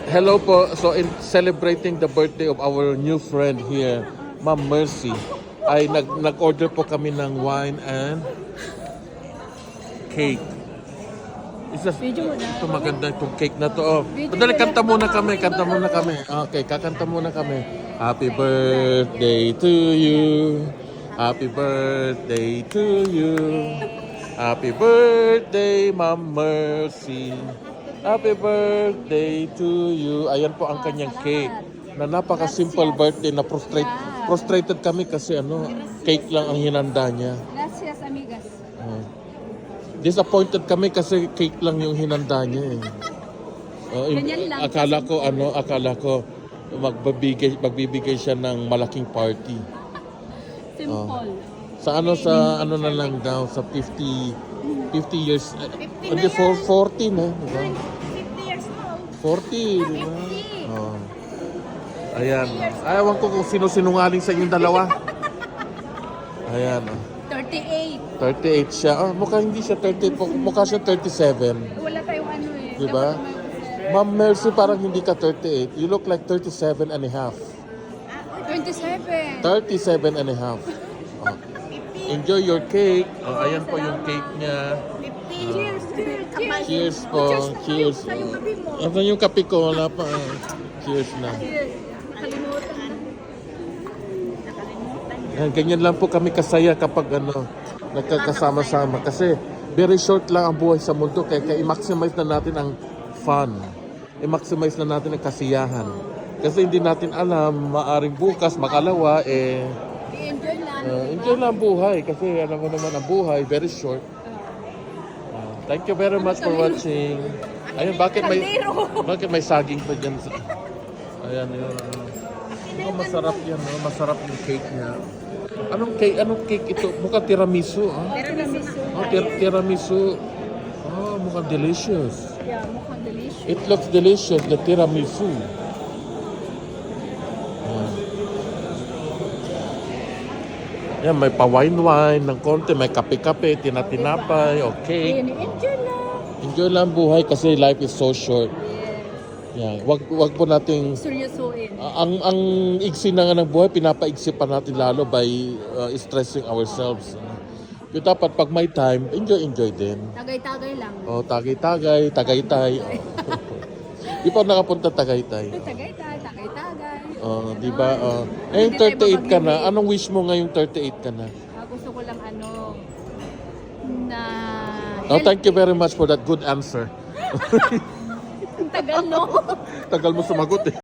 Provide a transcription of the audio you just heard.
Hello po. So in celebrating the birthday of our new friend here, Ma'am Mercy, ay nag-order po kami ng wine and cake. Ito maganda itong cake na to. Oh. Madali, kanta muna kami. Okay, kakanta muna kami. Happy birthday to you. Happy birthday to you. Happy birthday, Ma'am Mercy. Happy birthday to you. Ayan po ang kanyang cake. Na napaka-simple birthday na frustrated kami kasi cake lang ang hinanda niya. Gracias, amigas. Disappointed kami kasi cake lang yung hinanda niya eh. Akala ko magbibigay siya ng malaking party. Simple. Sa na lang daw sa 50 years. Hindi 40 na, di ba? 50 years old. 40, di ba? Ayan. Ayawan ko kung sino-sinungaling sa inyong dalawa. Ayan. 38. 38 siya. Mukha hindi siya 30. Mukha siya 37. Wala tayong eh. Di ba? Ma'am Mercy, parang hindi ka 38. You look like 37 and a half. 27. 37 and a half. Enjoy your cake. Ayan po yung cake niya. Cheers. Cheers po. Cheers. Ano yung kape ko? Wala pa. Cheers na. Nakalimutan. Ganyan lang po kami kasaya kapag nagkakasama-sama. Kasi very short lang ang buhay sa mundo. Kaya i-maximize na natin ang fun. I-maximize na natin ang kasiyahan. Kasi hindi natin alam, maaring bukas, makalawa, enjoy lang ang buhay. Kasi alam mo naman ang buhay, very short. Thank you very much for watching. Ayun, bakit may saging pa dyan? Ayan, yun. Masarap yan, masarap yung cake niya. Anong cake ito? Mukhang tiramisu, tiramisu. Mukhang delicious. Yeah, mukhang delicious. It looks delicious, the tiramisu. Yan, may pa-wine ng konti, may kape-kape, tinatinapay, okay. Enjoy lang buhay kasi life is so short. Yan, wag po nating Seryosoin. ang iksi na nga ng buhay, pinapaiksi pa natin lalo by stressing ourselves. Yung dapat pag may time, enjoy din. Tagay-tagay lang. Tagaytay. Di pa nakapunta Tagaytay. Tagay-tagay. Di ba? Ngayon 38 ka na. Anong wish mo ngayong 38 ka na? Gusto ko lang na... Thank you very much for that good answer. Tagal, no? Tagal mo sumagot eh.